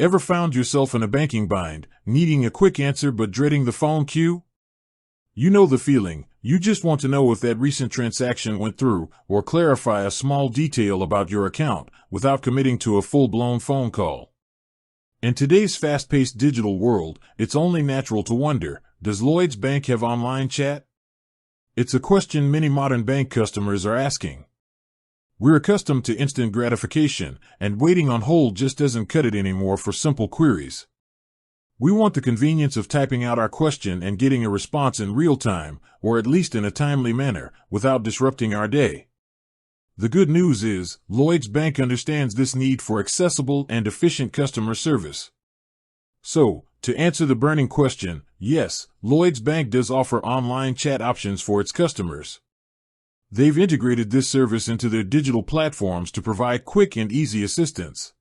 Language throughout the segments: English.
Ever found yourself in a banking bind, needing a quick answer but dreading the phone queue? You know the feeling. You just want to know if that recent transaction went through, or clarify a small detail about your account without committing to a full-blown phone call. In today's fast-paced digital world, it's only natural to wonder, does Lloyds Bank have online chat? It's a question many modern bank customers are asking. We're accustomed to instant gratification, and waiting on hold just doesn't cut it anymore for simple queries. We want the convenience of typing out our question and getting a response in real time, or at least in a timely manner, without disrupting our day. The good news is, Lloyds Bank understands this need for accessible and efficient customer service. So, to answer the burning question, yes, Lloyds Bank does offer online chat options for its customers. They've integrated this service into their digital platforms to provide quick and easy assistance.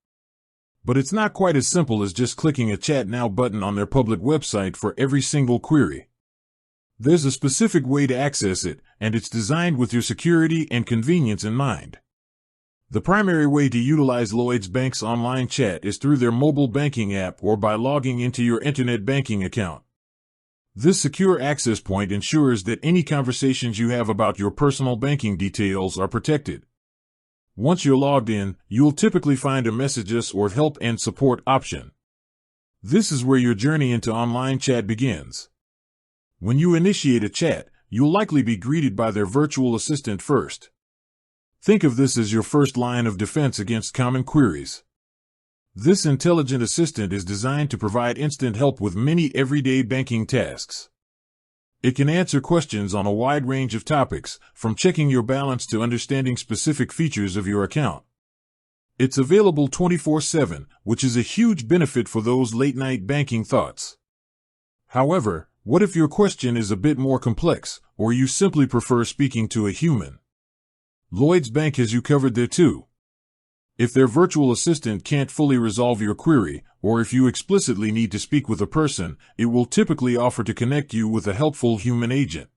But it's not quite as simple as just clicking a Chat Now button on their public website for every single query. There's a specific way to access it, and it's designed with your security and convenience in mind. The primary way to utilize Lloyds Bank's online chat is through their mobile banking app or by logging into your internet banking account. This secure access point ensures that any conversations you have about your personal banking details are protected. Once you're logged in, you'll typically find a Messages or Help and Support option. This is where your journey into online chat begins. When you initiate a chat, you'll likely be greeted by their virtual assistant first. Think of this as your first line of defense against common queries. This intelligent assistant is designed to provide instant help with many everyday banking tasks. It can answer questions on a wide range of topics, from checking your balance to understanding specific features of your account. It's available 24/7, which is a huge benefit for those late-night banking thoughts. However, what if your question is a bit more complex, or you simply prefer speaking to a human? Lloyds Bank has you covered there too. If their virtual assistant can't fully resolve your query, or if you explicitly need to speak with a person, it will typically offer to connect you with a helpful human agent.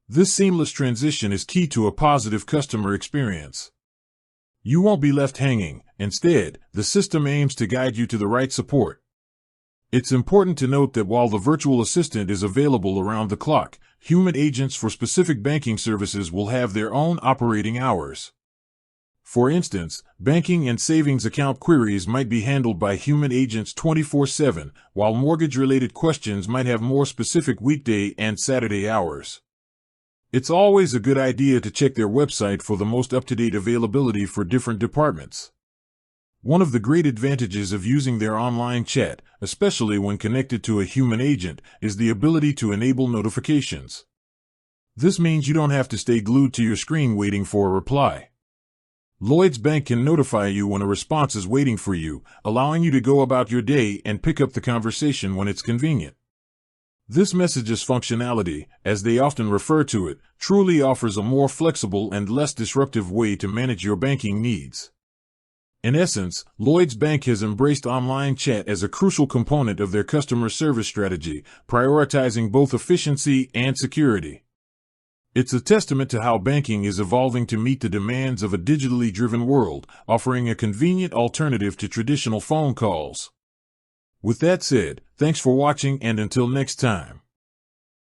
This seamless transition is key to a positive customer experience. You won't be left hanging. Instead, the system aims to guide you to the right support. It's important to note that while the virtual assistant is available around the clock, human agents for specific banking services will have their own operating hours. For instance, banking and savings account queries might be handled by human agents 24/7, while mortgage-related questions might have more specific weekday and Saturday hours. It's always a good idea to check their website for the most up-to-date availability for different departments. One of the great advantages of using their online chat, especially when connected to a human agent, is the ability to enable notifications. This means you don't have to stay glued to your screen waiting for a reply. Lloyds Bank can notify you when a response is waiting for you, allowing you to go about your day and pick up the conversation when it's convenient. This Messages functionality, as they often refer to it, truly offers a more flexible and less disruptive way to manage your banking needs. In essence, Lloyds Bank has embraced online chat as a crucial component of their customer service strategy, prioritizing both efficiency and security. It's a testament to how banking is evolving to meet the demands of a digitally driven world, offering a convenient alternative to traditional phone calls. With that said, thanks for watching, and until next time.